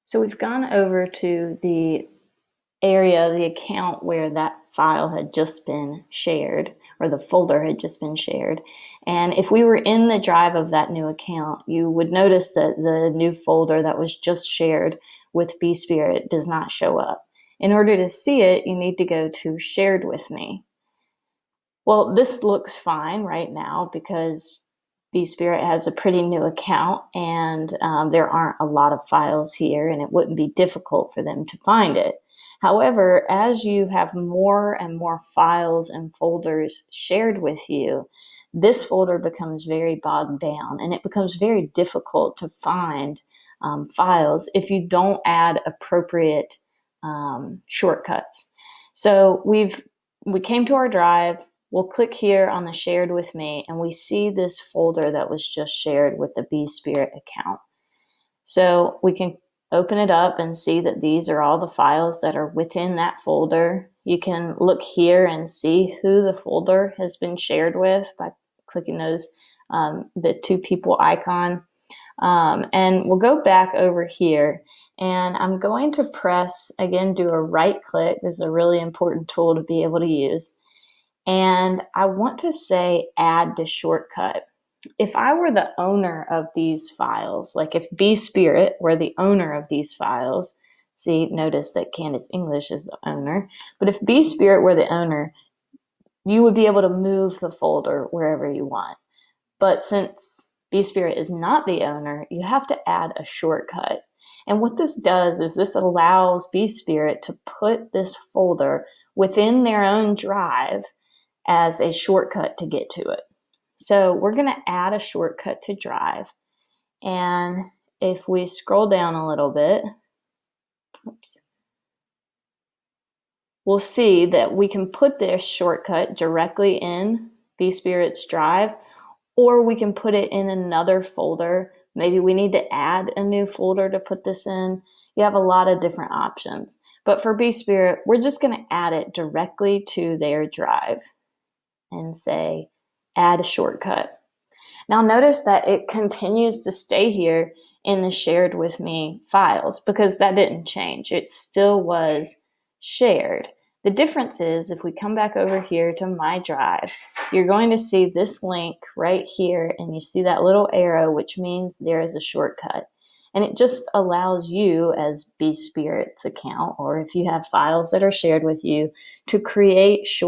So we've gone over to the area, the account where that file had just been shared, or the folder had just been shared. And if we were in the drive of that new account, you would notice that the new folder that was just shared with bSpirit does not show up. In order to see it, you need to go to Shared with Me. Well, this looks fine right now because bSpirit has a pretty new account, and there aren't a lot of files here, and it wouldn't be difficult for them to find it. However, as you have more and more files and folders shared with you, this folder becomes very bogged down, and it becomes very difficult to find files if you don't add appropriate shortcuts. So we came to our drive. We'll click here on the Shared with Me, and we see this folder that was just shared with the bSpirit account. So we can open it up and see that these are all the files that are within that folder. You can look here and see who the folder has been shared with by clicking those, the two people icon. And we'll go back over here, and I'm going to press, again, do a right click. This is a really important tool to be able to use. And I want to say add to shortcut. If I were the owner of these files, like if bSpirit were the owner of these files, see, notice that Candace English is the owner, but if bSpirit were the owner, you would be able to move the folder wherever you want. But since bSpirit is not the owner, you have to add a shortcut. And what this does is this allows bSpirit to put this folder within their own drive as a shortcut to get to it. So we're going to add a shortcut to Drive. And if we scroll down a little bit, we'll see that we can put this shortcut directly in bSpirit's Drive, or we can put it in another folder. Maybe we need to add a new folder to put this in. You have a lot of different options. But for bSpirit, we're just going to add it directly to their drive and say, add a shortcut. Now notice that it continues to stay here in the Shared with Me files because that didn't change. It still was shared. The difference is if we come back over here to My Drive, you're going to see this link right here, and you see that little arrow, which means there is a shortcut. And it just allows you as bSpirit's account, or if you have files that are shared with you, to create shortcuts